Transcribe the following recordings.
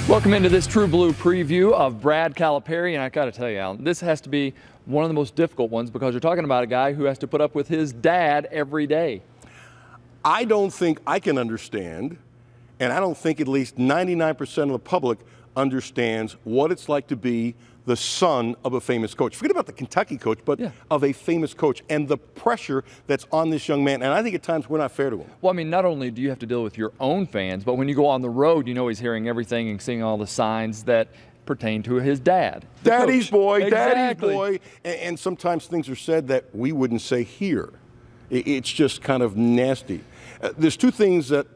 Welcome into this True Blue preview of Brad Calipari, and I got to tell you, Alan, this has to be one of the most difficult ones because you're talking about a guy who has to put up with his dad every day. I don't think I can understand, and I don't think at least 99% of the public understands what it's like to be the son of a famous coach. Forget about the Kentucky coach, but of a famous coach and the pressure that's on this young man. And I think at times we're not fair to him. Well, I mean, not only do you have to deal with your own fans, but when you go on the road, you know he's hearing everything and seeing all the signs that pertain to his dad. Daddy's boy, exactly. Daddy's boy. And sometimes things are said that we wouldn't say here. It's just kind of nasty. There's two things that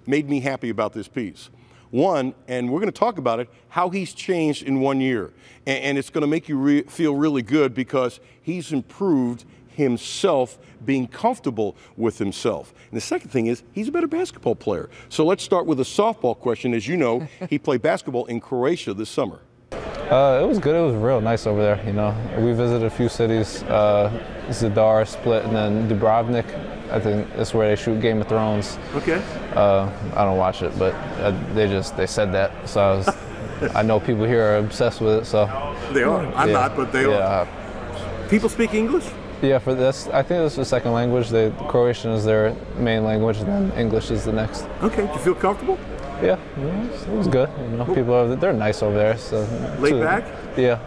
made me happy about this piece. One, and we're going to talk about it, how he's changed in 1 year. And it's going to make you feel really good because he's improved himself, being comfortable with himself. And the second thing is he's a better basketball player. So let's start with a softball question. As you know, he played basketball in Croatia this summer. It was good. It was real nice over there. You know, we visited a few cities, Zadar, Split, and then Dubrovnik. I think that's where they shoot Game of Thrones. Okay. I don't watch it, but they said that. So I know people here are obsessed with it. So they are. I'm not, but they are. People speak English? Yeah, for this, I think it's the second language. Croatian is their main language, and then English is the next. Okay. Do you feel comfortable? Yeah, it was good. You know, they're nice over there. So laid back? Yeah.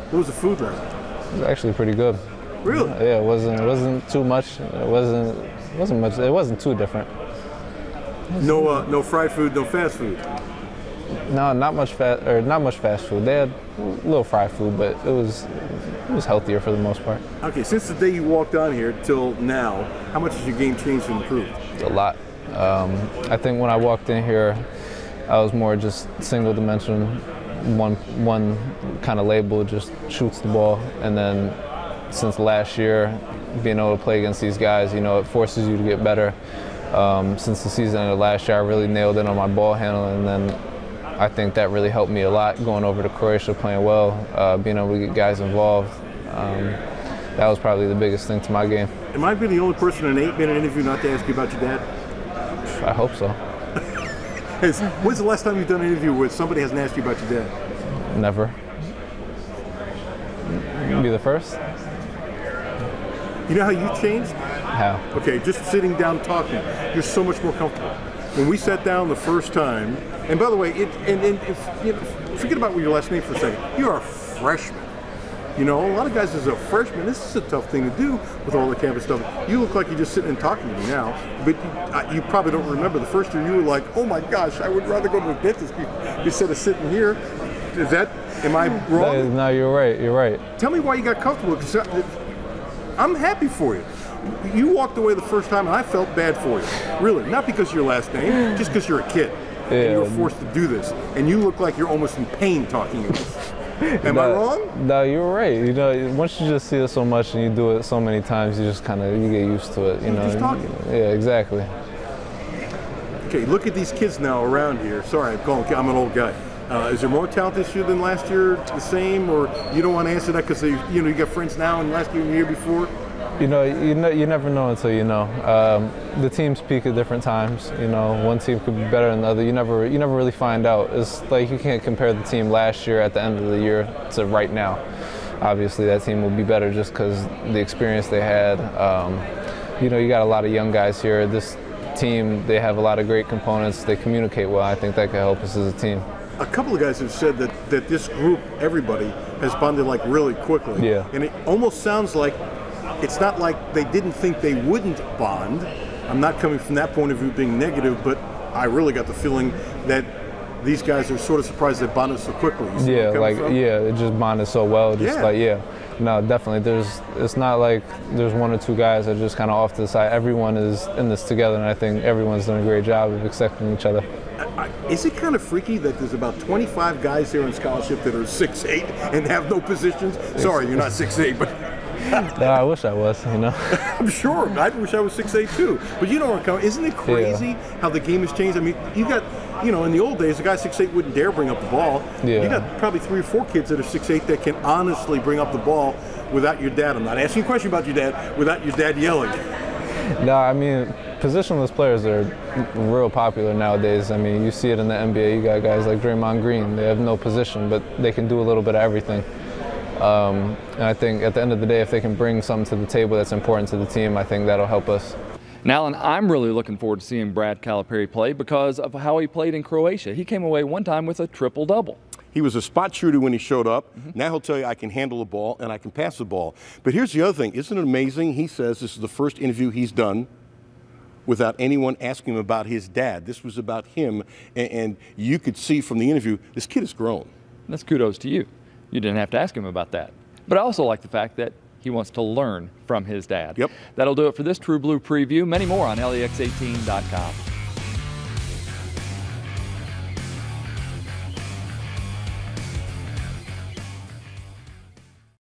What was the food like? It was actually pretty good. Really? Yeah, it wasn't too much. It wasn't much. It wasn't too different. No fried food, no fast food. No, not much fast food. They had a little fried food, but it was healthier for the most part. Okay, since the day you walked on here till now, how much has your game changed and improved? A lot. I think when I walked in here, I was more just single dimension, one kind of label, just shoots the ball, and then since last year, being able to play against these guys, you know, it forces you to get better. Since the season ended last year, I really nailed in on my ball handling, and then I think that really helped me a lot going over to Croatia, playing well, being able to get guys involved. That was probably the biggest thing to my game. Am I being the only person in an 8-minute interview not to ask you about your dad? I hope so. When's the last time you've done an interview where somebody hasn't asked you about your dad? Never. You'll be the first. You know how you changed? How? Okay, just sitting down talking, you're so much more comfortable. When we sat down the first time, and by the way, forget about your last name for a second. You're a freshman. You know, a lot of guys as a freshman, this is a tough thing to do with all the campus stuff. You look like you're just sitting and talking to me now, but you probably don't remember the first year you were like, oh my gosh, I would rather go to the dentist instead of sitting here. Am I wrong? No, you're right, you're right. Tell me why you got comfortable, because I'm happy for you. You walked away the first time and I felt bad for you. Really, not because of your last name, just because you're a kid. Yeah. And you were forced to do this. And you look like you're almost in pain talking to us. Am I wrong? No, you're right. You know, once you just see it so much and you do it so many times, you just kind of get used to it. You know, just talking. Yeah, exactly. Okay, look at these kids now around here. Sorry, I'm an old guy. Is there more talent this year than last year? The same, or you don't want to answer that because you got friends now and last year and the year before? You never know until you know. The teams peak at different times. You know, one team could be better than the other. You never really find out. It's like you can't compare the team last year at the end of the year to right now. Obviously, that team will be better just because the experience they had. You know, you got a lot of young guys here. This team, they have a lot of great components. They communicate well. I think that could help us as a team. A couple of guys have said that this group, everybody, has bonded like really quickly. Yeah. And it almost sounds like it's not like they didn't think they wouldn't bond. I'm not coming from that point of view being negative, but I really got the feeling that these guys are sort of surprised they bonded so quickly. Yeah, it just bonded so well. No, definitely. It's not like there's one or two guys that are just kind of off to the side. Everyone is in this together, and I think everyone's done a great job of accepting each other. Is it kind of freaky that there's about 25 guys here on scholarship that are 6'8" and have no positions? Sorry, you're not 6'8", but... No, I wish I was, you know. I'm sure. I wish I was 6'8" too. But you know where I'm coming. Isn't it crazy how the game has changed? I mean, you got, in the old days, a guy 6'8" wouldn't dare bring up the ball. Yeah. You got probably 3 or 4 kids that are 6'8" that can honestly bring up the ball without your dad. I'm not asking a question about your dad, without your dad yelling. No, I mean, positionless players are real popular nowadays. I mean, you see it in the NBA. You got guys like Draymond Green. They have no position, but they can do a little bit of everything. And I think at the end of the day, if they can bring something to the table that's important to the team, I think that'll help us. Now, and I'm really looking forward to seeing Brad Calipari play because of how he played in Croatia. He came away one time with a triple-double. He was a spot shooter when he showed up. Now he'll tell you I can handle the ball and I can pass the ball. But here's the other thing. Isn't it amazing? He says this is the first interview he's done without anyone asking him about his dad. This was about him, and you could see from the interview, this kid has grown. That's kudos to you. You didn't have to ask him about that. But I also like the fact that he wants to learn from his dad. Yep. That'll do it for this True Blue preview. Many more on LEX18.com.